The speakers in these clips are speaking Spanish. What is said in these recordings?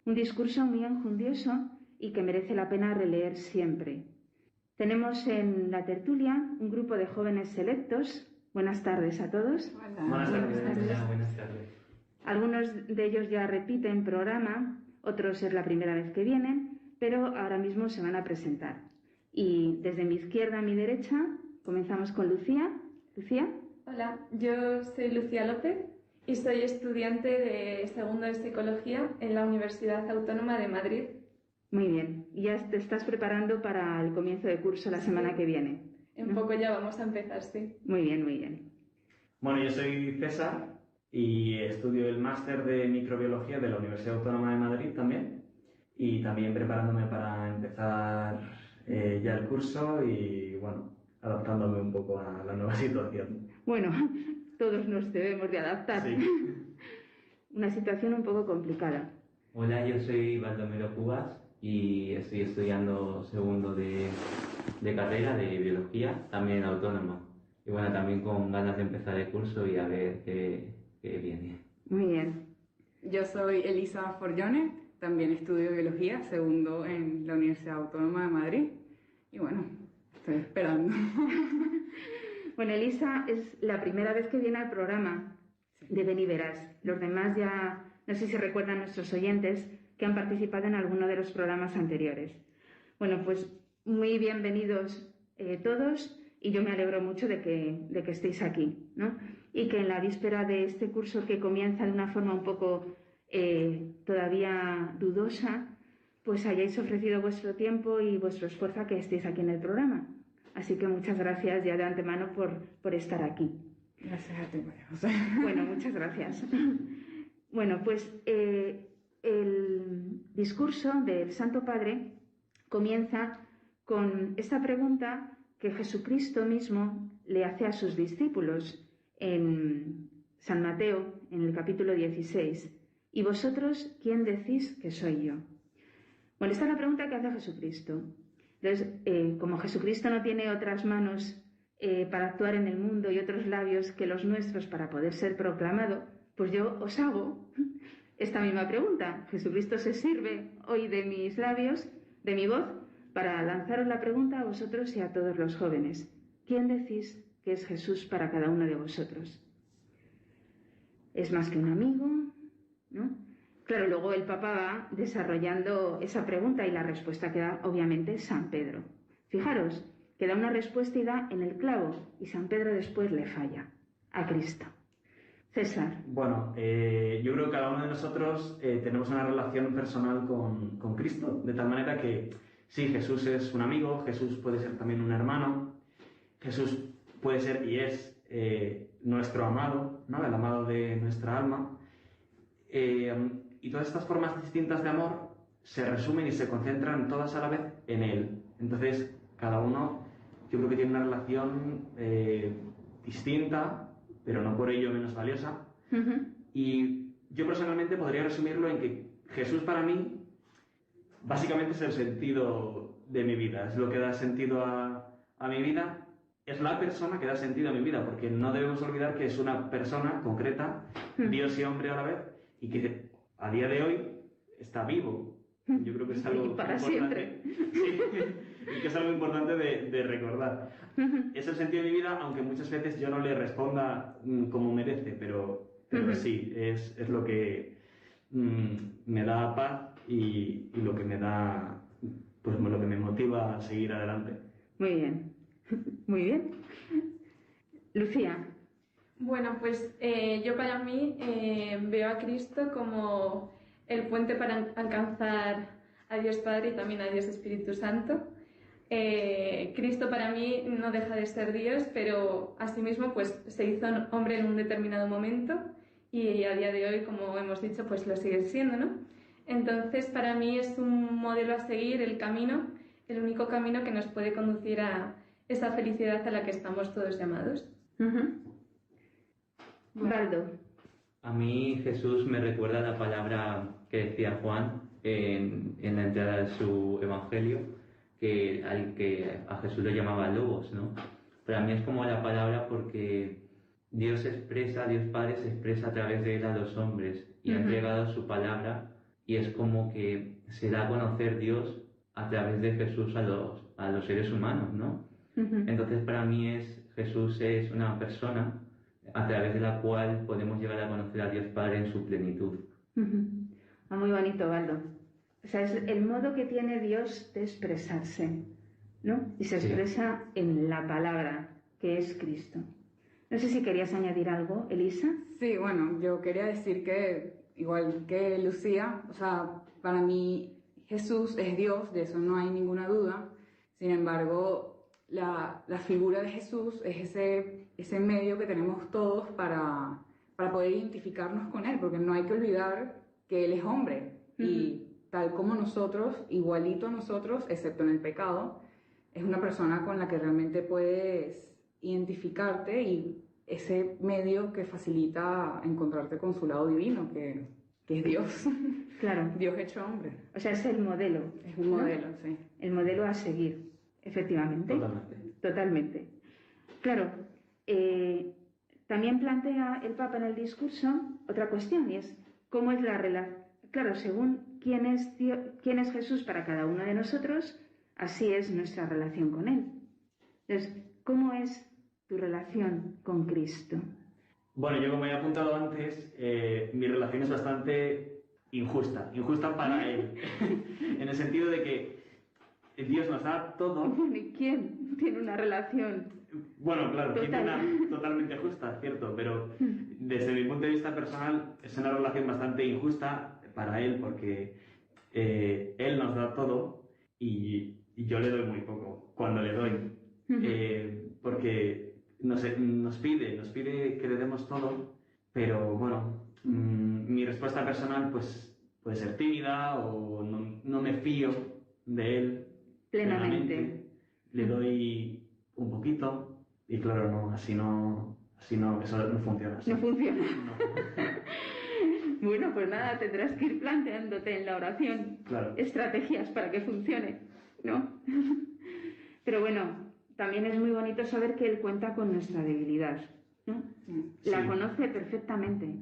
Un discurso muy enjundioso y que merece la pena releer siempre. Tenemos en la tertulia un grupo de jóvenes selectos. Buenas tardes a todos. Hola. Buenas tardes. Buenas tardes. Algunos de ellos ya repiten programa, otros es la primera vez que vienen, pero ahora mismo se van a presentar. Y desde mi izquierda a mi derecha comenzamos con Lucía. Lucía. Hola, yo soy Lucía López y soy estudiante de segundo de Psicología en la Universidad Autónoma de Madrid. Muy bien, y ya te estás preparando para el comienzo de curso la semana que viene, ¿no? En poco ya vamos a empezar, sí. Muy bien, muy bien. Bueno, yo soy César y estudio el máster de microbiología de la Universidad Autónoma de Madrid también, y también preparándome para empezar ya el curso y, bueno, adaptándome un poco a la nueva situación. Bueno, todos nos debemos de adaptar. Sí. Una situación un poco complicada. Hola, yo soy Baldomero Cubas y estoy estudiando segundo de carrera de biología, también autónoma. Y bueno, también con ganas de empezar el curso y a ver qué viene. Muy bien. Yo soy Elisa Forgione, también estudio biología, segundo en la Universidad Autónoma de Madrid. Y bueno, estoy esperando. Bueno, Elisa es la primera vez que viene al programa de Ven y Verás. Los demás ya, no sé si recuerdan nuestros oyentes, que han participado en alguno de los programas anteriores. Bueno, pues muy bienvenidos todos, y yo me alegro mucho de que estéis aquí, ¿no? Y que en la víspera de este curso, que comienza de una forma un poco todavía dudosa, pues hayáis ofrecido vuestro tiempo y vuestro esfuerzo a que estéis aquí en el programa. Así que muchas gracias ya de antemano por estar aquí. Gracias a ti, María José. Bueno, muchas gracias. Bueno, pues el discurso del Santo Padre comienza con esta pregunta que Jesucristo mismo le hace a sus discípulos en San Mateo, en el capítulo 16. ¿Y vosotros quién decís que soy yo? Bueno, esta es la pregunta que hace Jesucristo. Entonces, como Jesucristo no tiene otras manos para actuar en el mundo y otros labios que los nuestros para poder ser proclamado, pues yo os hago esta misma pregunta. Jesucristo se sirve hoy de mis labios, de mi voz, para lanzaros la pregunta a vosotros y a todos los jóvenes. ¿Quién decís que es Jesús para cada uno de vosotros? ¿Es más que un amigo? ¿No? Claro, luego el Papa va desarrollando esa pregunta y la respuesta que da, obviamente, San Pedro. Fijaros, que da una respuesta y da en el clavo, y San Pedro después le falla a Cristo. César. Bueno, yo creo que cada uno de nosotros tenemos una relación personal con Cristo, de tal manera que sí, Jesús es un amigo, Jesús puede ser también un hermano, Jesús puede ser y es nuestro amado, ¿no? El amado de nuestra alma. Y todas estas formas distintas de amor se resumen y se concentran todas a la vez en Él. Entonces, cada uno, yo creo que tiene una relación distinta, pero no por ello menos valiosa. Y yo personalmente podría resumirlo en que Jesús para mí básicamente es el sentido de mi vida, es lo que da sentido a mi vida, es la persona que da sentido a mi vida, porque no debemos olvidar que es una persona concreta, Dios y hombre a la vez, y que a día de hoy está vivo. Yo creo que es algo para importante. siempre. Sí, y que es algo importante de recordar. Es el sentido de mi vida, aunque muchas veces yo no le responda como merece, pero sí, es lo que me da paz y lo que me da, pues lo que me motiva a seguir adelante. Muy bien, muy bien. Lucía. Bueno, pues yo para mí veo a Cristo como el puente para alcanzar a Dios Padre y también a Dios Espíritu Santo. Cristo para mí no deja de ser Dios, pero asimismo pues se hizo hombre en un determinado momento y a día de hoy, como hemos dicho, pues lo sigue siendo, ¿no? Entonces para mí es un modelo a seguir, el camino, el único camino que nos puede conducir a esa felicidad a la que estamos todos llamados. Baldo. A mí Jesús me recuerda la palabra que decía Juan en la entrada de su evangelio, que a Jesús lo llamaba Logos, ¿no? Para mí es como la palabra porque Dios Padre se expresa a través de él a los hombres y ha entregado su palabra y es como que se da a conocer Dios a través de Jesús a los seres humanos, ¿no? Entonces para mí Jesús es una persona a través de la cual podemos llegar a conocer a Dios Padre en su plenitud. Muy bonito, Baldo. O sea, es el modo que tiene Dios de expresarse, ¿no? Y se expresa en la palabra, que es Cristo. No sé si querías añadir algo, Elisa. Sí, bueno, yo quería decir que, igual que Lucía, o sea, para mí Jesús es Dios, de eso no hay ninguna duda. Sin embargo, la figura de Jesús es ese medio que tenemos todos para poder identificarnos con Él, porque no hay que olvidar que Él es hombre y tal como nosotros, igualito a nosotros, excepto en el pecado, es una persona con la que realmente puedes identificarte y ese medio que facilita encontrarte con su lado divino, que es Dios. Claro. Dios hecho hombre. O sea, es el modelo. Es un modelo, sí. El modelo a seguir, efectivamente. Totalmente. Claro, también plantea el Papa en el discurso otra cuestión, y es cómo es la relación. Claro, según quién es Jesús para cada uno de nosotros, así es nuestra relación con Él. Entonces, ¿cómo es tu relación con Cristo? Bueno, yo como he apuntado antes, mi relación es bastante injusta para Él, en el sentido de que Dios nos da todo. ¿Y quién tiene una relación? Bueno, claro, tiene una totalmente justa, cierto, pero desde mi punto de vista personal es una relación bastante injusta para Él, porque Él nos da todo y yo le doy muy poco cuando le doy, porque nos pide que le demos todo, pero bueno, mi respuesta personal pues puede ser tímida o no me fío de Él plenamente. Le doy un poquito y claro, no, así no, eso no funciona. Así. No funciona. No. Bueno, pues nada, tendrás que ir planteándote en la oración estrategias para que funcione, ¿no? Pero bueno, también es muy bonito saber que Él cuenta con nuestra debilidad, ¿no? Sí. La conoce perfectamente,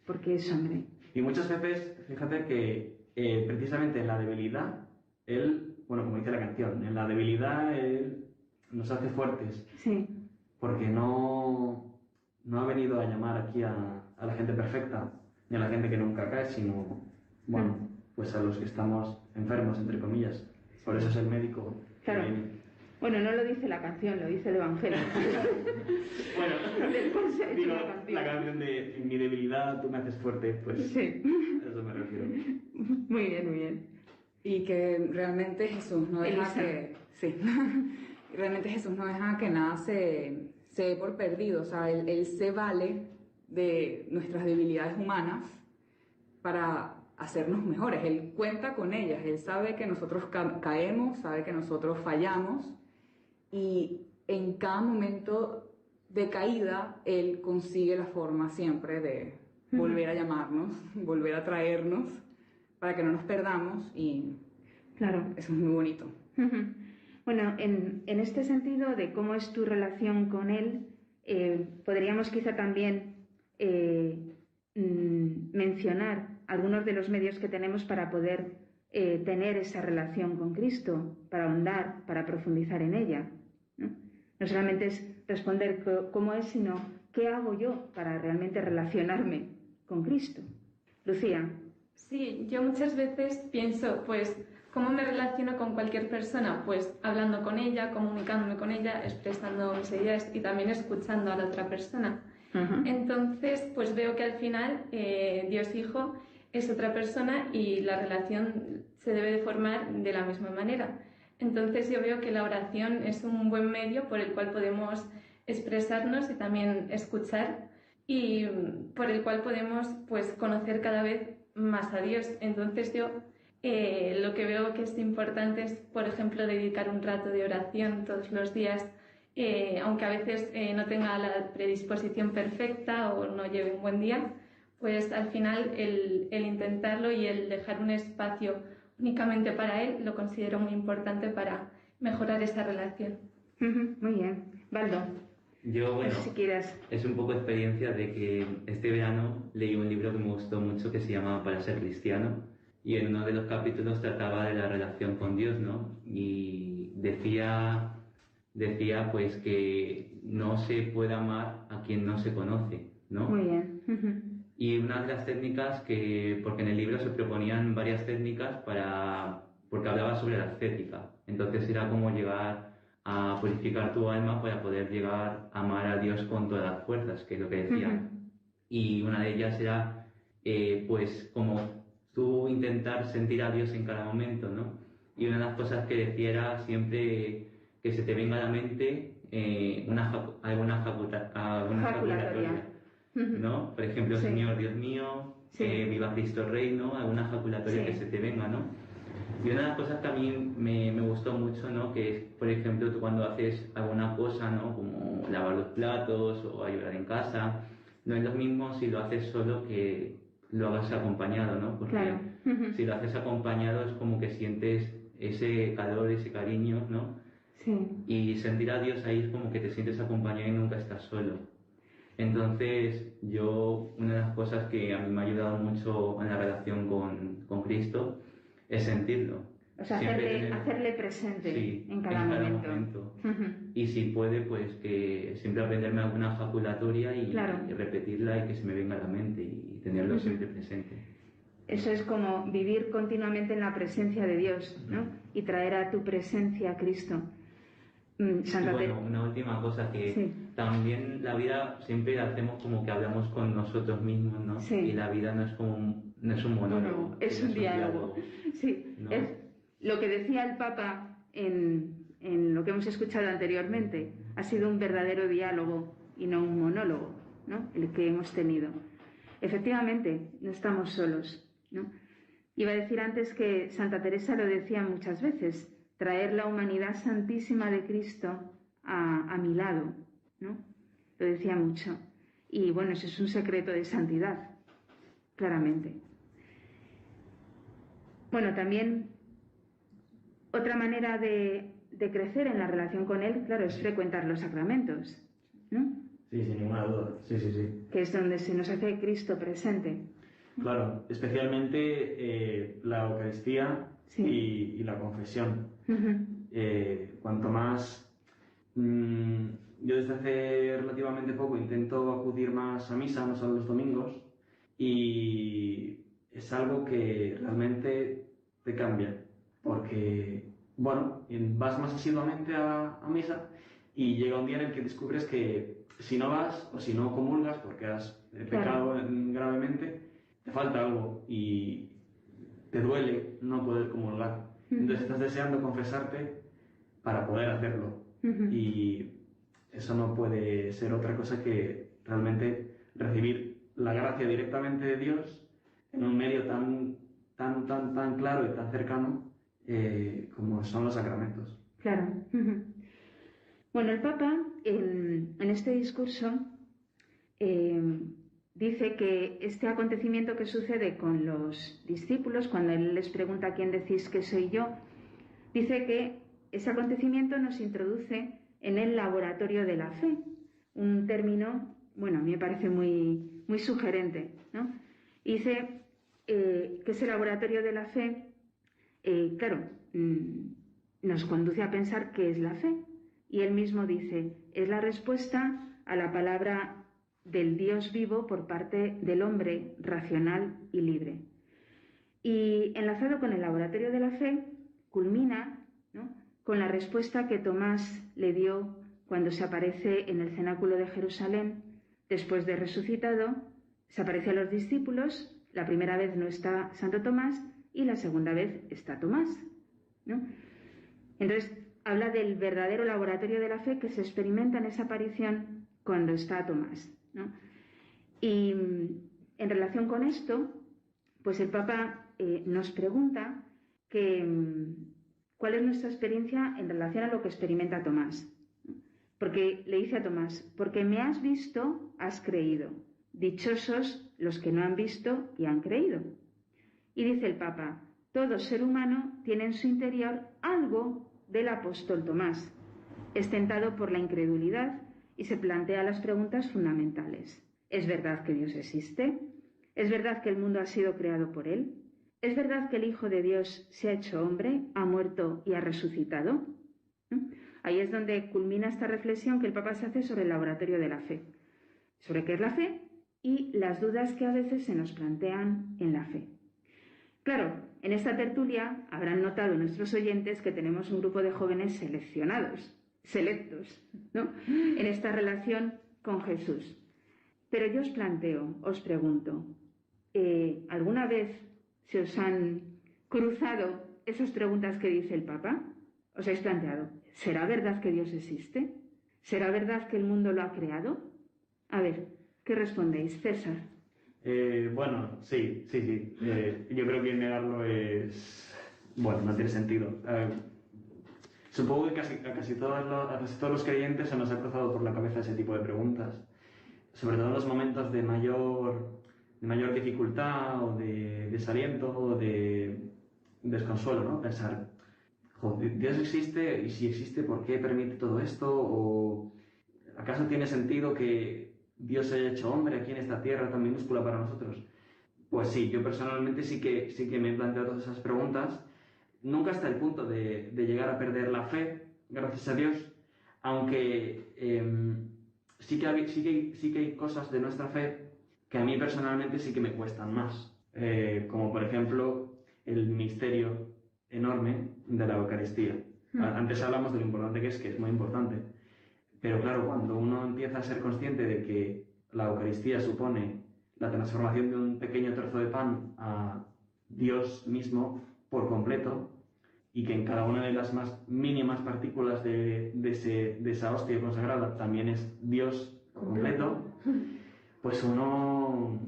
porque es hombre. Y muchas veces, fíjate que precisamente en la debilidad, Él, bueno, como dice la canción, en la debilidad Él nos hace fuertes. Sí. Porque no ha venido a llamar aquí a la gente perfecta, ni a la gente que nunca cae, sino, bueno, pues a los que estamos enfermos, entre comillas. Por eso es el médico. Claro. Bueno, no lo dice la canción, lo dice el Evangelio. Bueno, digo, la canción de en mi debilidad tú me haces fuerte, pues sí. A eso me refiero. Muy bien, muy bien. Y que realmente Jesús no deja que... Sí. Realmente Jesús no deja que nada se dé por perdido. O sea, él se vale de nuestras debilidades humanas para hacernos mejores. Él cuenta con ellas. Él sabe que nosotros caemos, sabe que nosotros fallamos. Y en cada momento de caída, Él consigue la forma siempre de volver a llamarnos, volver a traernos, para que no nos perdamos. Y claro, eso es muy bonito. Bueno, en este sentido de cómo es tu relación con Él, podríamos quizá también mencionar algunos de los medios que tenemos para poder tener esa relación con Cristo, para ahondar, para profundizar en ella, ¿no? No solamente es responder cómo es, sino qué hago yo para realmente relacionarme con Cristo. Lucía. Sí, yo muchas veces pienso, pues, ¿cómo me relaciono con cualquier persona? Pues hablando con ella, comunicándome con ella, expresando mis ideas y también escuchando a la otra persona. Entonces, pues veo que al final Dios Hijo es otra persona y la relación se debe de formar de la misma manera. Entonces yo veo que la oración es un buen medio por el cual podemos expresarnos y también escuchar y por el cual podemos pues conocer cada vez más a Dios. Entonces yo lo que veo que es importante es, por ejemplo, dedicar un rato de oración todos los días, aunque a veces no tenga la predisposición perfecta o no lleve un buen día, pues al final el intentarlo y el dejar un espacio únicamente para Él lo considero muy importante para mejorar esa relación. Muy bien. Baldo. Yo, bueno, si quieres. Es un poco experiencia de que este verano leí un libro que me gustó mucho que se llama Para ser cristiano y en uno de los capítulos trataba de la relación con Dios, ¿no? Y decía pues que no se puede amar a quien no se conoce, ¿no? Muy bien. Y una de las técnicas porque en el libro se proponían varias técnicas porque hablaba sobre la ascética. Entonces era como llegar a purificar tu alma para poder llegar a amar a Dios con todas las fuerzas, que es lo que decía. Y una de ellas era, pues, como tú intentar sentir a Dios en cada momento, ¿no? Y una de las cosas que decía era siempre que se te venga a la mente alguna jaculatoria, ¿no? Por ejemplo, Sí. Señor Dios mío, Sí. viva Cristo Rey, ¿no? Alguna jaculatoria Sí. que se te venga, ¿no? Y una de las cosas que a mí me gustó mucho, ¿no? Que es, por ejemplo, tú cuando haces alguna cosa, ¿no? Como lavar los platos o ayudar en casa, no es lo mismo si lo haces solo que lo hagas acompañado, ¿no? Porque Claro. si lo haces acompañado es como que sientes ese calor, ese cariño, ¿no? Sí. Y sentir a Dios ahí es como que te sientes acompañado y nunca estás solo. Entonces, una de las cosas que a mí me ha ayudado mucho en la relación con Cristo es sentirlo. O sea, hacerle presente Sí, en cada momento. Y si puede, pues que siempre aprenderme alguna jaculatoria y repetirla y que se me venga a la mente y tenerlo siempre presente. Eso es como vivir continuamente en la presencia de Dios, ¿no? Y traer a tu presencia a Cristo. Una última cosa, que también la vida siempre la hacemos como que hablamos con nosotros mismos, ¿no? Sí. Y la vida no es un monólogo. No, es un diálogo. Sí, ¿no? Es lo que decía el Papa en lo que hemos escuchado anteriormente. Ha sido un verdadero diálogo y no un monólogo, ¿no? El que hemos tenido. Efectivamente, no estamos solos, ¿no? Iba a decir antes que Santa Teresa lo decía muchas veces: traer la humanidad santísima de Cristo a mi lado, ¿no? Lo decía mucho. Y bueno, eso es un secreto de santidad, claramente. Bueno, también otra manera de crecer en la relación con Él, claro, es frecuentar los sacramentos, ¿no? Sí, sin ninguna duda. Sí. Que es donde se nos hace Cristo presente. Claro, especialmente la Eucaristía y la confesión. Cuanto más... yo desde hace relativamente poco intento acudir más a misa, no solo los domingos, y es algo que realmente te cambia, porque, bueno, vas más asiduamente a misa y llega un día en el que descubres que si no vas o si no comulgas porque has pecado gravemente, te falta algo y te duele no poder comulgar. Entonces estás deseando confesarte para poder hacerlo. Y eso no puede ser otra cosa que realmente recibir la gracia directamente de Dios en un medio tan claro y tan cercano como son los sacramentos. Claro. Bueno, el Papa en este discurso dice que este acontecimiento que sucede con los discípulos, cuando él les pregunta ¿quién decís que soy yo?, dice que ese acontecimiento nos introduce en el laboratorio de la fe, un término, bueno, a mí me parece muy, muy sugerente, ¿no? Y dice que ese laboratorio de la fe, claro, nos conduce a pensar qué es la fe. Y él mismo dice, es la respuesta a la palabra del Dios vivo por parte del hombre racional y libre. Y enlazado con el laboratorio de la fe, culmina, ¿no?, con la respuesta que Tomás le dio cuando se aparece en el cenáculo de Jerusalén, después de resucitado, se aparece a los discípulos, la primera vez no está Santo Tomás y la segunda vez está Tomás, ¿no? Entonces, habla del verdadero laboratorio de la fe que se experimenta en esa aparición cuando está Tomás, ¿no? Y en relación con esto, pues el Papa nos pregunta cuál es nuestra experiencia en relación a lo que experimenta Tomás. Porque le dice a Tomás, porque me has visto, has creído. Dichosos los que no han visto y han creído. Y dice el Papa, todo ser humano tiene en su interior algo del apóstol Tomás. Es tentado por la incredulidad y se plantea las preguntas fundamentales. ¿Es verdad que Dios existe? ¿Es verdad que el mundo ha sido creado por Él? ¿es verdad que el Hijo de Dios se ha hecho hombre, ha muerto y ha resucitado? Ahí es donde culmina esta reflexión que el Papa se hace sobre el laboratorio de la fe, sobre qué es la fe y las dudas que a veces se nos plantean en la fe. Claro, en esta tertulia habrán notado nuestros oyentes que tenemos un grupo de jóvenes selectos, ¿no?, en esta relación con Jesús. Pero yo os pregunto, ¿alguna vez se os han cruzado esas preguntas que dice el Papa? ¿Os habéis planteado, ¿será verdad que Dios existe? ¿Será verdad que el mundo lo ha creado? A ver, ¿qué respondéis? César. Bueno, sí. Yo creo que negarlo no tiene sentido. Supongo que a casi todos los creyentes se nos ha cruzado por la cabeza ese tipo de preguntas, sobre todo en los momentos de mayor dificultad o de desaliento o de desconsuelo, ¿no? Pensar, joder, ¿Dios existe? Y si existe, ¿por qué permite todo esto? ¿O acaso tiene sentido que Dios se haya hecho hombre aquí en esta tierra tan minúscula para nosotros? Pues sí, yo personalmente sí que me he planteado todas esas preguntas, nunca hasta el punto de llegar a perder la fe, gracias a Dios, aunque sí que hay cosas de nuestra fe que a mí personalmente sí que me cuestan más, como por ejemplo el misterio enorme de la Eucaristía. Antes hablamos de lo importante que es muy importante. Pero claro, cuando uno empieza a ser consciente de que la Eucaristía supone la transformación de un pequeño trozo de pan a Dios mismo por completo, y que en cada una de las más mínimas partículas de esa hostia consagrada también es Dios completo, pues uno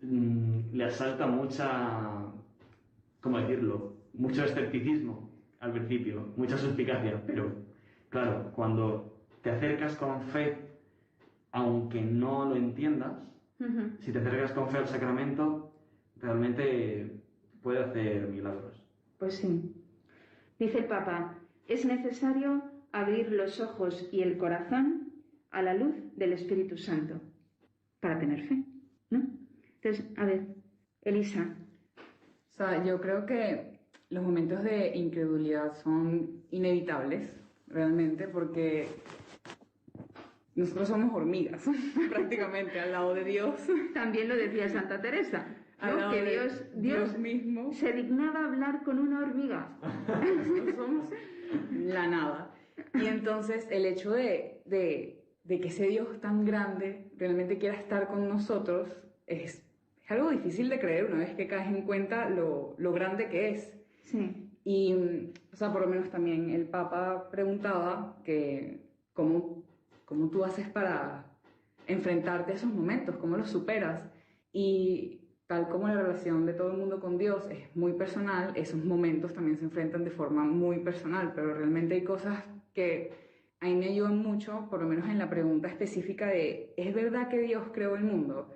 le asalta mucho escepticismo al principio, mucha suspicacia, pero claro, cuando te acercas con fe, aunque no lo entiendas, si te acercas con fe al sacramento, realmente puede hacer milagros. Pues sí. Dice el Papa, es necesario abrir los ojos y el corazón a la luz del Espíritu Santo para tener fe, ¿no? Entonces, a ver, Elisa. O sea, yo creo que los momentos de incredulidad son inevitables, realmente, porque nosotros somos hormigas, prácticamente, al lado de Dios. También lo decía Santa Teresa, ¿no? Que Dios mismo se dignaba hablar con una hormiga. Nosotros somos la nada. Y entonces el hecho de que ese Dios tan grande realmente quiera estar con nosotros es algo difícil de creer una vez que caes en cuenta lo grande que es. Sí. Y, o sea, por lo menos también el Papa preguntaba que cómo tú haces para enfrentarte a esos momentos, cómo los superas. Y tal como la relación de todo el mundo con Dios es muy personal, esos momentos también se enfrentan de forma muy personal, pero realmente hay cosas que a mí me ayudan mucho, por lo menos en la pregunta específica de ¿es verdad que Dios creó el mundo?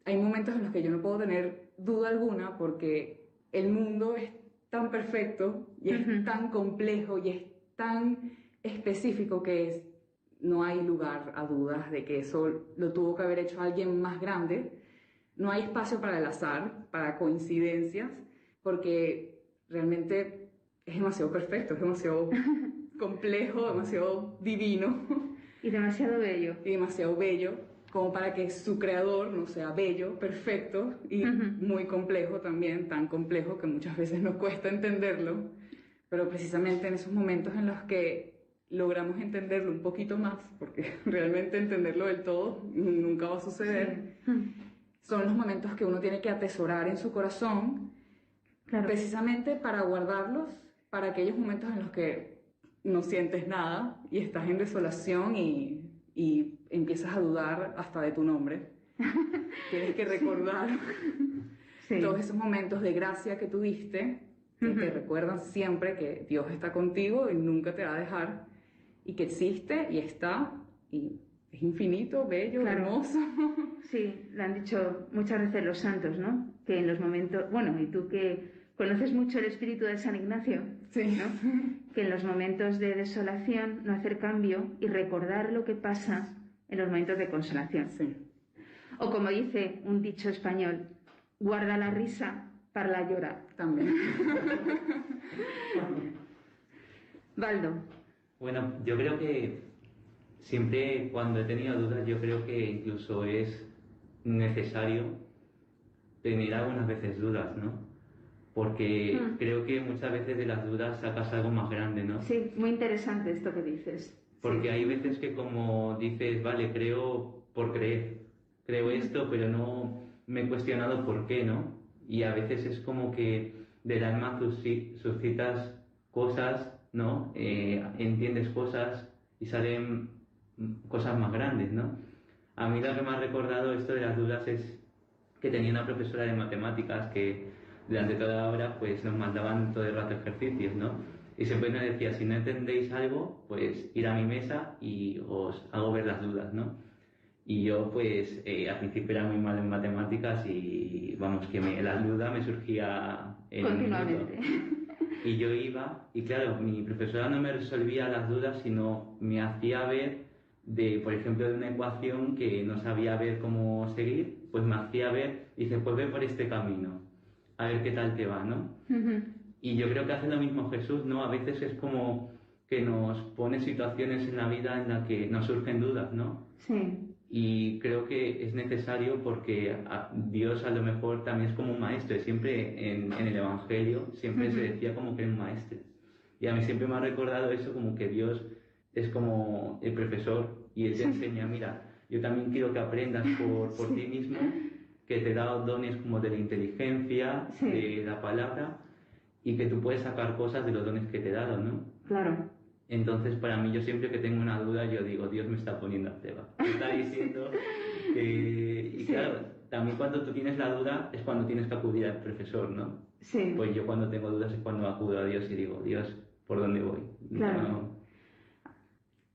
Hay momentos en los que yo no puedo tener duda alguna porque el mundo es tan perfecto y es tan complejo y es tan específico que no hay lugar a dudas de que eso lo tuvo que haber hecho alguien más grande. No hay espacio para el azar, para coincidencias, porque realmente es demasiado perfecto, es demasiado complejo, demasiado divino. Y demasiado bello. Y demasiado bello, como para que su creador no sea bello, perfecto y muy complejo también, tan complejo que muchas veces nos cuesta entenderlo. Pero precisamente en esos momentos en los que logramos entenderlo un poquito más, porque realmente entenderlo del todo nunca va a suceder, son los momentos que uno tiene que atesorar en su corazón, precisamente para guardarlos para aquellos momentos en los que no sientes nada y estás en desolación y empiezas a dudar hasta de tu nombre. Tienes que recordar todos esos momentos de gracia que tuviste, que te recuerdan siempre que Dios está contigo y nunca te va a dejar, y que existe y está, y es infinito, bello, hermoso. Sí, lo han dicho muchas veces los santos, ¿no? Que en los momentos, bueno, y tú que conoces mucho el espíritu de San Ignacio, ¿no? Que en los momentos de desolación no hacer cambio y recordar lo que pasa en los momentos de consolación. Sí. O como dice un dicho español, guarda la risa Parla llora. También. Baldo. Bueno, yo creo que siempre cuando he tenido dudas, yo creo que incluso es necesario tener algunas veces dudas, ¿no? Porque creo que muchas veces de las dudas sacas algo más grande, ¿no? Sí, muy interesante esto que dices. Porque Sí. hay veces que como dices, vale, creo por creer, creo esto, pero no me he cuestionado por qué, ¿no? Y a veces es como que del alma suscitas cosas, ¿no? Entiendes cosas y salen cosas más grandes, ¿no? A mí lo que me ha recordado esto de las dudas es que tenía una profesora de matemáticas que durante toda la hora pues nos mandaban todo el rato ejercicios, ¿no? Y siempre nos decía, si no entendéis algo, pues ir a mi mesa y os hago ver las dudas, ¿no? Y yo pues al principio era muy mal en matemáticas y vamos, que la duda me surgía en un minuto. Continuamente. Y yo iba, y claro, mi profesora no me resolvía las dudas, sino me hacía ver por ejemplo, de una ecuación que no sabía ver cómo seguir, pues me hacía ver, y dice, pues ve por este camino, a ver qué tal te va, ¿no? Y yo creo que hace lo mismo Jesús, ¿no? A veces es como que nos pone situaciones en la vida en las que nos surgen dudas, ¿no? Sí. Y creo que es necesario porque Dios a lo mejor también es como un maestro. Siempre en el Evangelio siempre se decía como que era un maestro. Y a mí siempre me ha recordado eso, como que Dios es como el profesor y Él te enseña, mira, yo también quiero que aprendas por ti mismo, que te da dones como de la inteligencia, de la palabra, y que tú puedes sacar cosas de los dones que te he dado, ¿no? Claro. Entonces, para mí, yo siempre que tengo una duda, yo digo, Dios me está poniendo a prueba. Me está diciendo que... Y claro, también cuando tú tienes la duda es cuando tienes que acudir al profesor, ¿no? Sí. Pues yo cuando tengo dudas es cuando acudo a Dios y digo, Dios, ¿por dónde voy? Claro. No.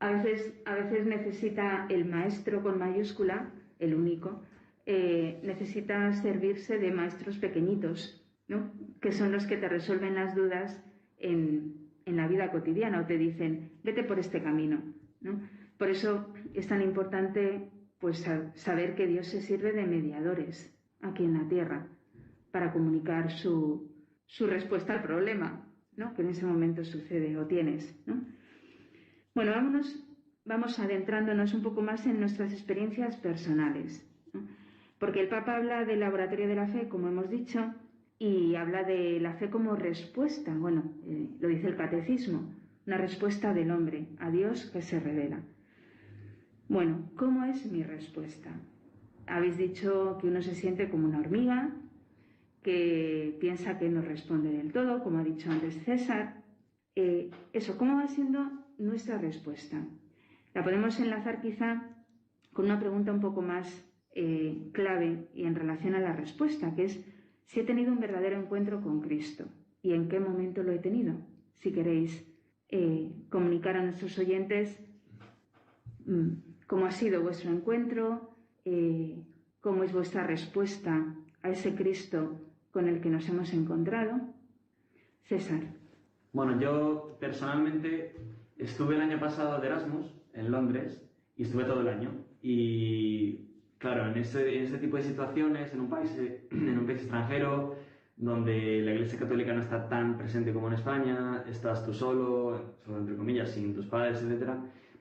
A veces necesita el maestro con mayúscula, el único, necesita servirse de maestros pequeñitos, ¿no? Que son los que te resuelven las dudas en la vida cotidiana o te dicen, vete por este camino, ¿no? Por eso es tan importante pues saber que Dios se sirve de mediadores aquí en la tierra para comunicar su respuesta al problema, ¿no? Que en ese momento sucede o tienes, ¿no? Bueno, vamos adentrándonos un poco más en nuestras experiencias personales, ¿no? Porque el Papa habla del laboratorio de la fe, como hemos dicho, y habla de la fe como respuesta, bueno, lo dice el catecismo, una respuesta del hombre a Dios que se revela. Bueno, ¿cómo es mi respuesta? Habéis dicho que uno se siente como una hormiga, que piensa que no responde del todo, como ha dicho antes César. ¿Cómo va siendo nuestra respuesta? La podemos enlazar quizá con una pregunta un poco más clave y en relación a la respuesta, que es si he tenido un verdadero encuentro con Cristo y en qué momento lo he tenido. Si queréis comunicar a nuestros oyentes cómo ha sido vuestro encuentro, cómo es vuestra respuesta a ese Cristo con el que nos hemos encontrado. César. Bueno, yo personalmente estuve el año pasado de Erasmus en Londres y estuve todo el año. Y claro, en ese tipo de situaciones, en un país extranjero, donde la Iglesia Católica no está tan presente como en España, estás tú solo entre comillas, sin tus padres, etc.,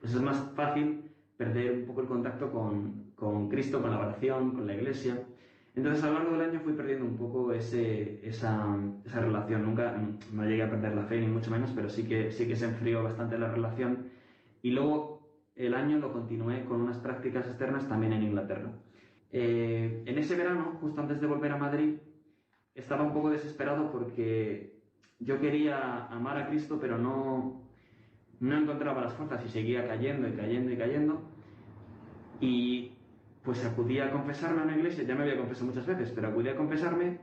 pues es más fácil perder un poco el contacto con Cristo, con la oración, con la Iglesia. Entonces, a lo largo del año fui perdiendo un poco esa relación. Nunca no llegué a perder la fe, ni mucho menos, pero sí que se enfrió bastante la relación. Y luego el año lo continué con unas prácticas externas también en Inglaterra. En ese verano, justo antes de volver a Madrid, estaba un poco desesperado porque yo quería amar a Cristo, pero no encontraba las fuerzas y seguía cayendo y cayendo y cayendo. Y pues acudí a confesarme a una iglesia, ya me había confesado muchas veces, pero acudí a confesarme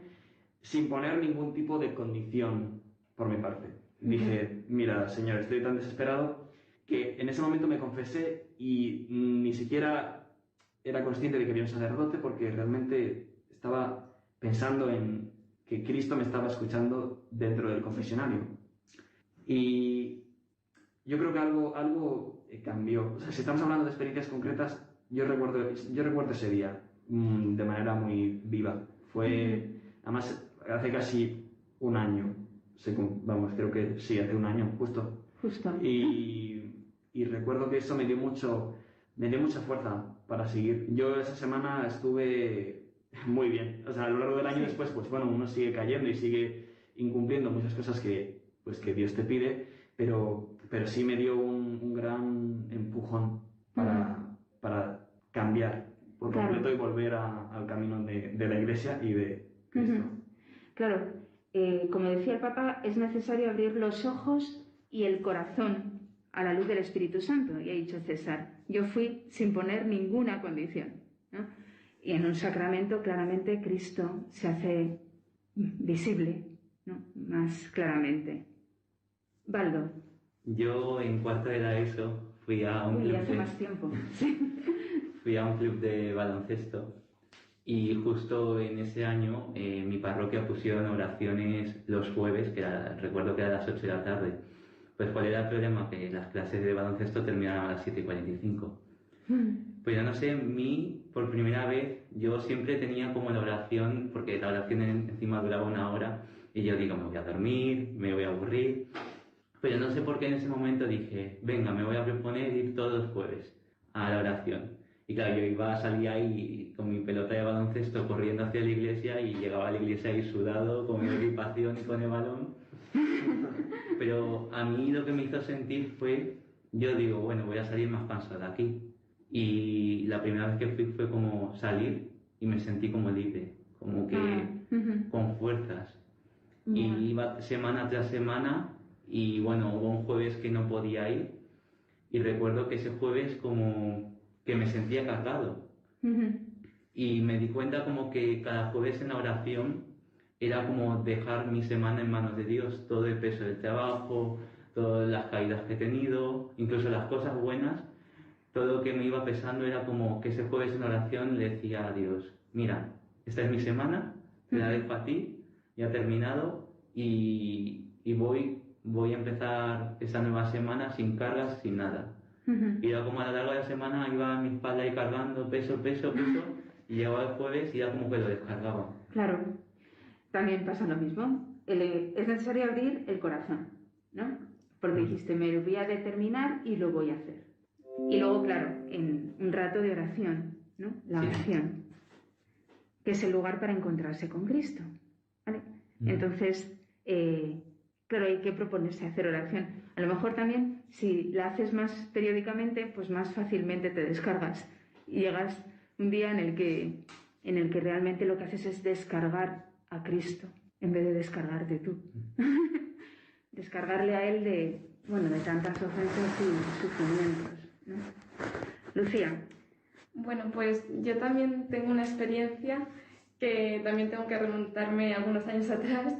sin poner ningún tipo de condición por mi parte. Dije, mira, Señor, estoy tan desesperado que en ese momento me confesé y ni siquiera era consciente de que había un sacerdote porque realmente estaba pensando en que Cristo me estaba escuchando dentro del confesionario. Y yo creo que algo cambió. O sea, si estamos hablando de experiencias concretas, yo recuerdo ese día de manera muy viva. Además, hace casi un año, creo que sí, hace un año, justo. Y recuerdo que eso me dio mucha fuerza para seguir. Yo esa semana estuve muy bien. O sea, a lo largo del año después, pues bueno, uno sigue cayendo y sigue incumpliendo muchas cosas que Dios te pide, pero sí me dio un gran empujón para cambiar por completo y volver al camino de la Iglesia y de Cristo. Claro, como decía el Papa, es necesario abrir los ojos y el corazón a la luz del Espíritu Santo. Y ha dicho César, yo fui sin poner ninguna condición, ¿no? Y en un sacramento claramente Cristo se hace visible, ¿no? Más claramente. Baldo. Yo en cuarto de la ESO fui a un club hace más tiempo. Fui a un club de baloncesto y justo en ese año mi parroquia pusieron oraciones los jueves, recuerdo que era a las 8 de la tarde. Pues ¿cuál era el problema? Que las clases de baloncesto terminaban a las 7:45. Pues yo no sé, por primera vez, yo siempre tenía como la oración, porque la oración encima duraba 1 hora, y yo digo, me voy a dormir, me voy a aburrir. Pero no sé por qué en ese momento dije, venga, me voy a proponer ir todos los jueves a la oración. Y claro, yo salía ahí con mi pelota de baloncesto corriendo hacia la iglesia y llegaba a la iglesia ahí sudado, con mi equipación y con el balón. Pero a mí lo que me hizo sentir fue, yo digo, bueno, voy a salir más cansado de aquí. Y la primera vez que fui fue como salir y me sentí como libre, como que con fuerzas. Y iba semana tras semana y bueno, hubo un jueves que no podía ir y recuerdo que ese jueves como que me sentía cargado. Y me di cuenta como que cada jueves en la oración era como dejar mi semana en manos de Dios, todo el peso del trabajo, todas las caídas que he tenido, incluso las cosas buenas, todo lo que me iba pesando era como que ese jueves en oración le decía a Dios, mira, esta es mi semana, te la dejo a ti, ya he terminado y voy a empezar esa nueva semana sin cargas, sin nada. Y era como a lo largo de la semana iba a mi espalda ahí cargando peso, y llegaba el jueves y era como que lo descargaba. Claro, también pasa lo mismo. Es necesario abrir el corazón, ¿no? Porque dijiste, me voy a determinar y lo voy a hacer. Y luego, claro, en un rato de oración, ¿no? La oración, que es el lugar para encontrarse con Cristo, ¿vale? Entonces, claro, hay que proponerse hacer oración. A lo mejor también, si la haces más periódicamente, pues más fácilmente te descargas. Y llegas un día en el que realmente lo que haces es descargar a Cristo, en vez de descargarte tú. Descargarle a Él de tantas ofensas y sufrimientos, ¿no? Lucía. Bueno, pues yo también tengo una experiencia que también tengo que remontarme algunos años atrás.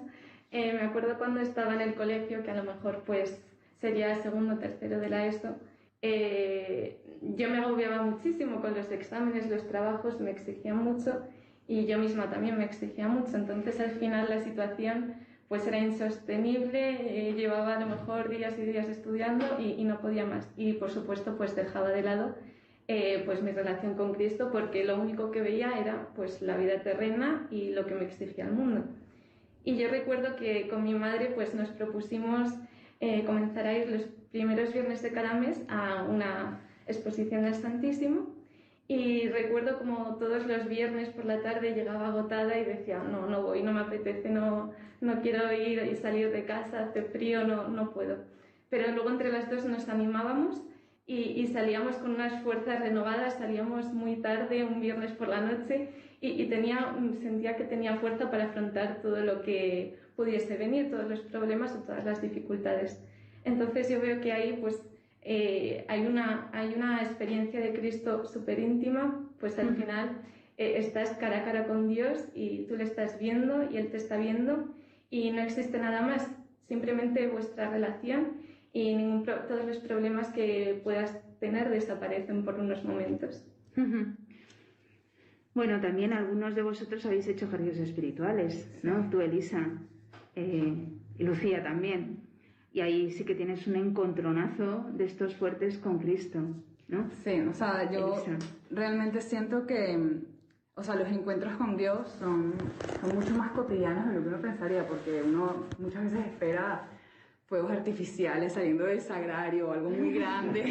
Me acuerdo cuando estaba en el colegio, que a lo mejor pues sería segundo o tercero de la ESO, yo me agobiaba muchísimo con los exámenes, los trabajos, me exigían mucho y yo misma también me exigía mucho. Entonces al final la situación pues era insostenible, llevaba a lo mejor días y días estudiando y no podía más. Y por supuesto pues dejaba de lado pues mi relación con Cristo, porque lo único que veía era pues la vida terrena y lo que me exigía el mundo. Y yo recuerdo que con mi madre pues nos propusimos comenzar a ir los primeros viernes de cada mes a una exposición del Santísimo. Y recuerdo como todos los viernes por la tarde llegaba agotada y decía, no voy, no me apetece, no quiero ir y salir de casa, hace frío, no puedo. Pero luego entre las dos nos animábamos y salíamos con unas fuerzas renovadas, salíamos muy tarde, un viernes por la noche, y sentía que tenía fuerza para afrontar todo lo que pudiese venir, todos los problemas o todas las dificultades. Entonces yo veo que ahí pues hay una experiencia de Cristo súper íntima, pues al final estás cara a cara con Dios y tú le estás viendo y Él te está viendo y no existe nada más, simplemente vuestra relación y todos los problemas que puedas tener desaparecen por unos momentos. Bueno, también algunos de vosotros habéis hecho ejercicios espirituales, ¿no? Tú, Elisa, y Lucía también. Y ahí sí que tienes un encontronazo de estos fuertes con Cristo, ¿no? Sí, o sea, yo Elisa. realmente siento que, o sea, los encuentros con Dios son mucho más cotidianos de lo que uno pensaría, porque uno muchas veces espera fuegos artificiales saliendo del sagrario, algo muy grande,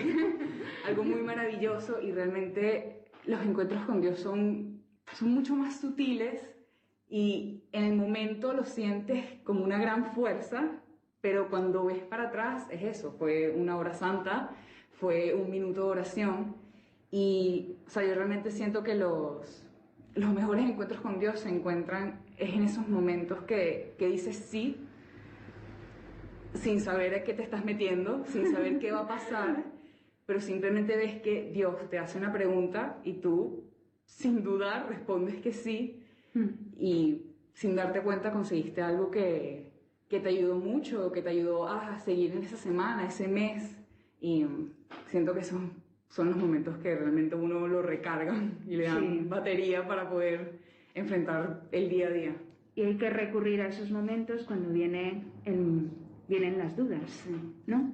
algo muy maravilloso, y realmente los encuentros con Dios son mucho más sutiles, y en el momento lo sientes como una gran fuerza, pero cuando ves para atrás es eso, fue una hora santa, fue un minuto de oración, y o sea, yo realmente siento que los mejores encuentros con Dios se encuentran es en esos momentos que dices sí, sin saber a qué te estás metiendo, sin saber qué va a pasar, pero simplemente ves que Dios te hace una pregunta y tú, sin dudar, respondes que sí, y sin darte cuenta conseguiste algo que te ayudó mucho, que te ayudó a seguir en esa semana, ese mes, y siento que son los momentos que realmente uno lo recargan y le dan batería para poder enfrentar el día a día. Y hay que recurrir a esos momentos cuando vienen las dudas, ¿no?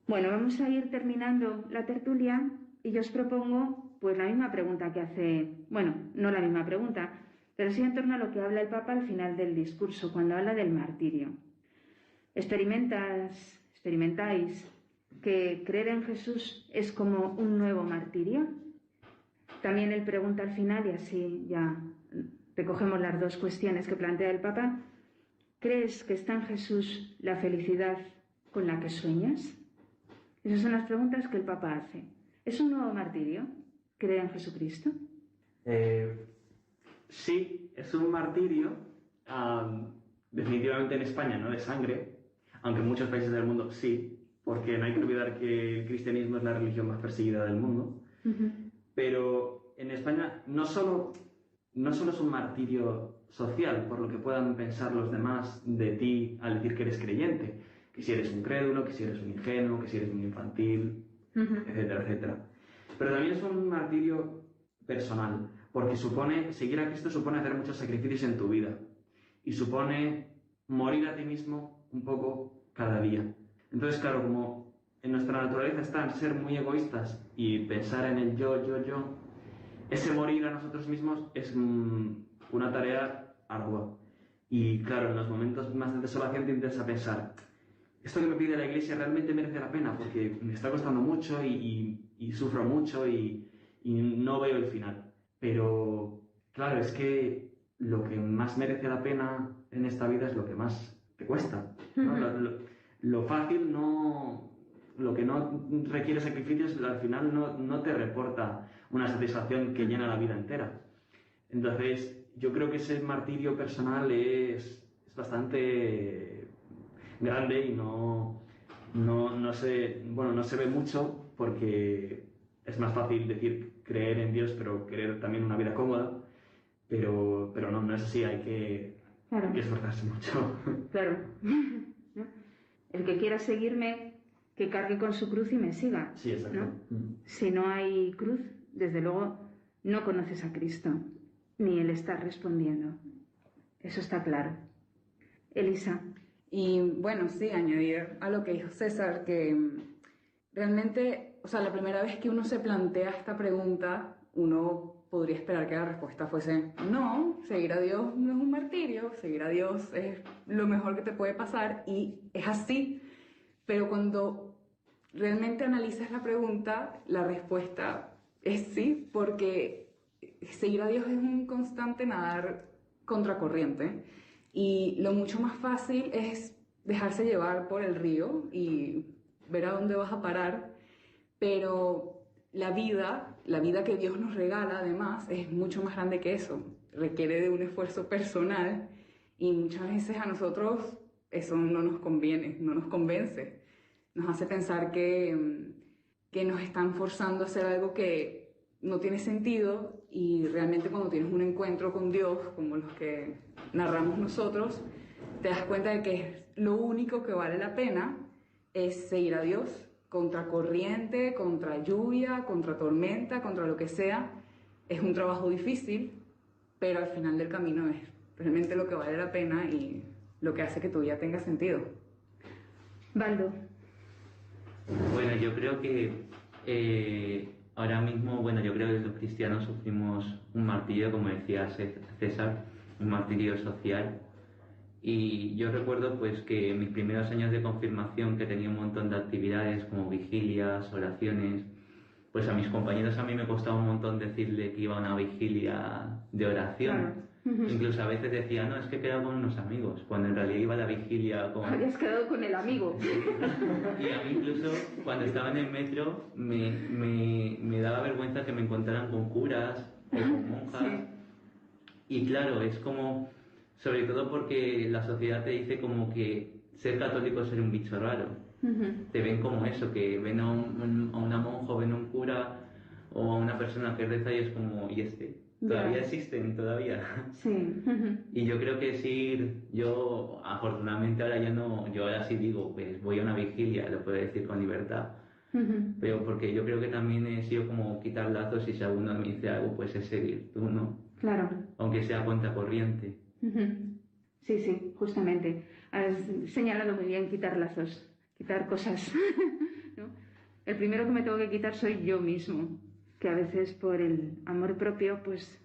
Bueno, vamos a ir terminando la tertulia y yo os propongo pues la misma pregunta que hace, bueno, no la misma pregunta, pero sí en torno a lo que habla el Papa al final del discurso, cuando habla del martirio. ¿Experimentáis que creer en Jesús es como un nuevo martirio? También él pregunta al final, y así ya recogemos las dos cuestiones que plantea el Papa. ¿Crees que está en Jesús la felicidad con la que sueñas? Esas son las preguntas que el Papa hace. ¿Es un nuevo martirio creer en Jesucristo? Sí, es un martirio, definitivamente en España no de sangre, aunque en muchos países del mundo sí, porque no hay que olvidar que el cristianismo es la religión más perseguida del mundo. Pero en España no solo es un martirio social, por lo que puedan pensar los demás de ti al decir que eres creyente, que si eres un crédulo, que si eres un ingenuo, que si eres un infantil, etcétera, etcétera. Pero también es un martirio personal, porque seguir a Cristo supone hacer muchos sacrificios en tu vida y supone morir a ti mismo un poco cada día. Entonces, claro, como en nuestra naturaleza está en ser muy egoístas y pensar en el yo, ese morir a nosotros mismos es una tarea ardua. Y claro, en los momentos más de desolación tiendes a pensar, esto que me pide la Iglesia realmente merece la pena, porque me está costando mucho y sufro mucho y no veo el final. Pero claro, es que lo que más merece la pena en esta vida es lo que más te cuesta, ¿no? Lo fácil lo que no requiere sacrificios al final no te reporta una satisfacción que llena la vida entera. Entonces, yo creo que ese martirio personal es bastante grande y no se ve mucho, porque es más fácil decir creer en Dios, pero querer también una vida cómoda, pero no es así, hay que esforzarse mucho. Claro. El que quiera seguirme, que cargue con su cruz y me siga. Sí, exacto. ¿No? Si no hay cruz, desde luego no conoces a Cristo, ni Él está respondiendo. Eso está claro. Elisa. Y bueno, sí, añadir a lo que dijo César, que realmente, o sea, la primera vez que uno se plantea esta pregunta, uno podría esperar que la respuesta fuese no, seguir a Dios no es un martirio, seguir a Dios es lo mejor que te puede pasar, y es así. Pero cuando realmente analizas la pregunta, la respuesta es sí, porque seguir a Dios es un constante nadar contracorriente, y lo mucho más fácil es dejarse llevar por el río y ver a dónde vas a parar, pero la vida que Dios nos regala además es mucho más grande que eso, requiere de un esfuerzo personal, y muchas veces a nosotros eso no nos conviene, no nos convence, nos hace pensar que nos están forzando a hacer algo que no tiene sentido, y realmente cuando tienes un encuentro con Dios, como los que narramos nosotros, te das cuenta de que lo único que vale la pena es seguir a Dios, contra corriente, contra lluvia, contra tormenta, contra lo que sea. Es un trabajo difícil, pero al final del camino es realmente lo que vale la pena y lo que hace que tu vida tenga sentido. Baldo. Bueno, yo creo que ahora mismo, bueno, yo creo que los cristianos sufrimos un martirio, como decía César, un martirio social. Y yo recuerdo pues que en mis primeros años de confirmación, que tenía un montón de actividades como vigilias, oraciones, pues a mis compañeros a mí me costaba un montón decirle que iba a una vigilia de oración. Claro. Incluso a veces decía, no, es que he quedado con unos amigos, cuando en realidad iba a la vigilia con... Habías quedado con el amigo. Y a mí incluso cuando estaba en el metro me daba vergüenza que me encontraran con curas o con monjas. Sí. Y claro, es como, sobre todo porque la sociedad te dice como que ser católico es ser un bicho raro. Te ven como eso, que ven a una monja, ven a un cura o a una persona que reza y es como, ¿y este? Todavía existen, todavía. Sí. Y yo creo que sí, yo afortunadamente ahora ya no, yo ahora sí digo, pues voy a una vigilia, lo puedo decir con libertad. Pero porque yo creo que también he sido como quitar lazos y si alguno me dice algo, pues es seguir, tú, ¿no? Claro. Aunque sea contracorriente. Sí, sí, justamente. Has señalado muy bien quitar lazos, quitar cosas, ¿no? El primero que me tengo que quitar soy yo mismo, que a veces por el amor propio, pues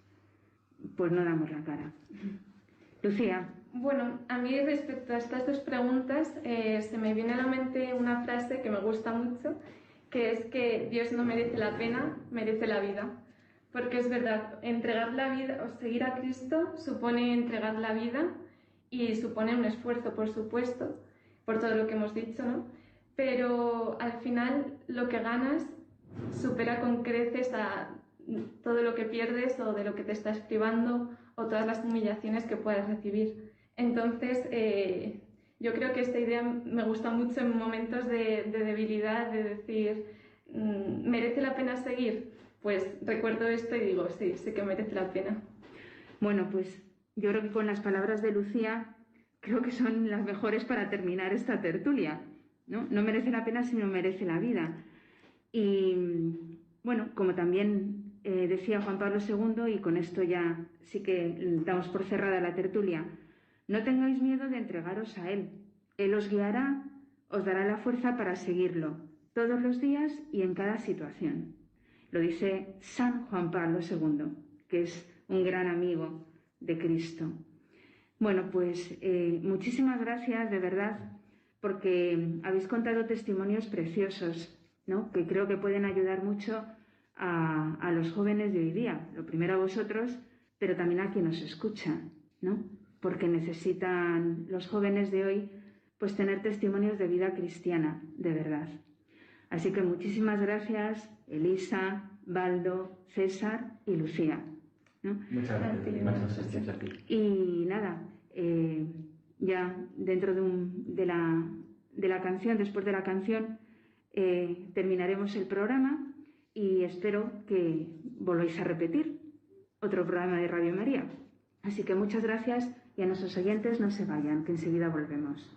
no damos la cara. Lucía. Bueno, a mí respecto a estas dos preguntas se me viene a la mente una frase que me gusta mucho, que es que Dios no merece la pena, merece la vida. Porque es verdad, entregar la vida o seguir a Cristo supone entregar la vida y supone un esfuerzo, por supuesto, por todo lo que hemos dicho, ¿no? Pero al final lo que ganas supera con creces a todo lo que pierdes o de lo que te estás privando o todas las humillaciones que puedas recibir. Entonces, yo creo que esta idea me gusta mucho en momentos de debilidad, de decir, ¿merece la pena seguir? Pues recuerdo esto y digo, sí, sí que merece la pena. Bueno, pues yo creo que con las palabras de Lucía creo que son las mejores para terminar esta tertulia, ¿no? No merece la pena, sino merece la vida. Y bueno, como también decía Juan Pablo II, y con esto ya sí que damos por cerrada la tertulia, no tengáis miedo de entregaros a Él. Él os guiará, os dará la fuerza para seguirlo, todos los días y en cada situación. Lo dice San Juan Pablo II, que es un gran amigo de Cristo. Bueno, pues muchísimas gracias, de verdad, porque habéis contado testimonios preciosos, ¿no? Que creo que pueden ayudar mucho a los jóvenes de hoy día. Lo primero a vosotros, pero también a quien nos escucha, ¿no? Porque necesitan los jóvenes de hoy pues tener testimonios de vida cristiana, de verdad. Así que muchísimas gracias, Elisa, Baldo, César y Lucía, ¿no? Muchas gracias. Y nada, ya dentro de la canción, después de la canción, terminaremos el programa y espero que volváis a repetir otro programa de Radio María. Así que muchas gracias y a nuestros oyentes no se vayan, que enseguida volvemos.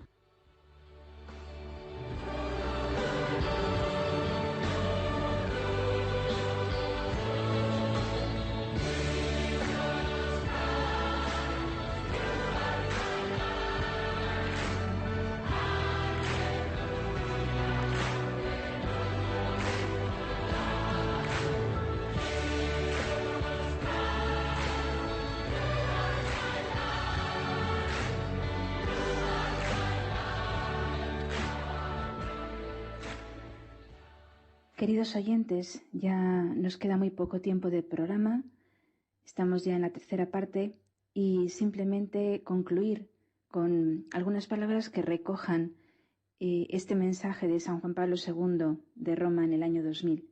Queridos oyentes, ya nos queda muy poco tiempo de programa, estamos ya en la tercera parte y simplemente concluir con algunas palabras que recojan este mensaje de San Juan Pablo II de Roma en el año 2000.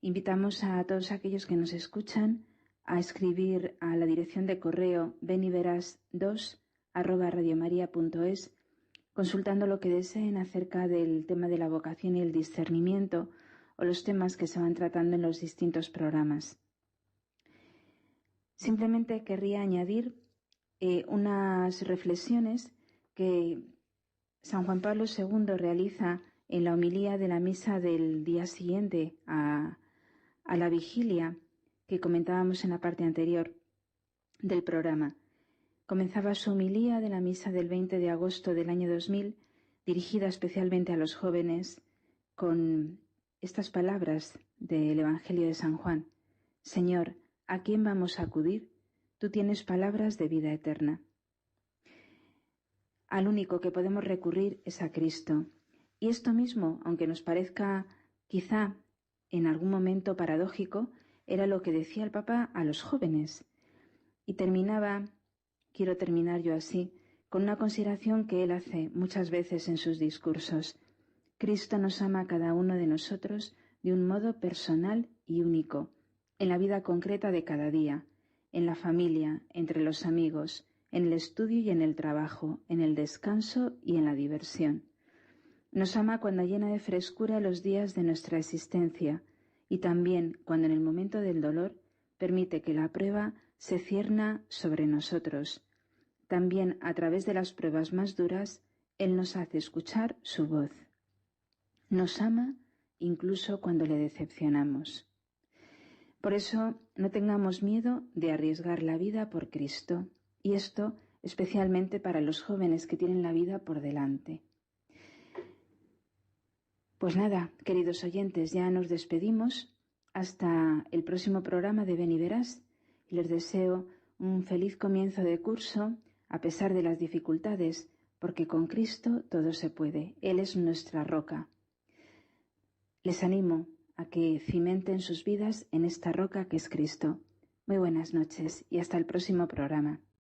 Invitamos a todos aquellos que nos escuchan a escribir a la dirección de correo beniveras2@radiomaria.es consultando lo que deseen acerca del tema de la vocación y el discernimiento o los temas que se van tratando en los distintos programas. Simplemente querría añadir unas reflexiones que San Juan Pablo II realiza en la homilía de la misa del día siguiente a la vigilia que comentábamos en la parte anterior del programa. Comenzaba su homilía de la misa del 20 de agosto del año 2000, dirigida especialmente a los jóvenes, con estas palabras del Evangelio de San Juan. Señor, ¿a quién vamos a acudir? Tú tienes palabras de vida eterna. Al único que podemos recurrir es a Cristo. Y esto mismo, aunque nos parezca quizá en algún momento paradójico, era lo que decía el Papa a los jóvenes. Y quiero terminar yo así, con una consideración que él hace muchas veces en sus discursos. Cristo nos ama a cada uno de nosotros de un modo personal y único, en la vida concreta de cada día, en la familia, entre los amigos, en el estudio y en el trabajo, en el descanso y en la diversión. Nos ama cuando llena de frescura los días de nuestra existencia y también cuando en el momento del dolor permite que la prueba se cierna sobre nosotros. También a través de las pruebas más duras, Él nos hace escuchar su voz. Nos ama incluso cuando le decepcionamos. Por eso no tengamos miedo de arriesgar la vida por Cristo, y esto especialmente para los jóvenes que tienen la vida por delante. Pues nada, queridos oyentes, ya nos despedimos hasta el próximo programa de Ven y Verás, y les deseo un feliz comienzo de curso a pesar de las dificultades, porque con Cristo todo se puede. Él es nuestra roca. Les animo a que cimenten sus vidas en esta roca que es Cristo. Muy buenas noches y hasta el próximo programa.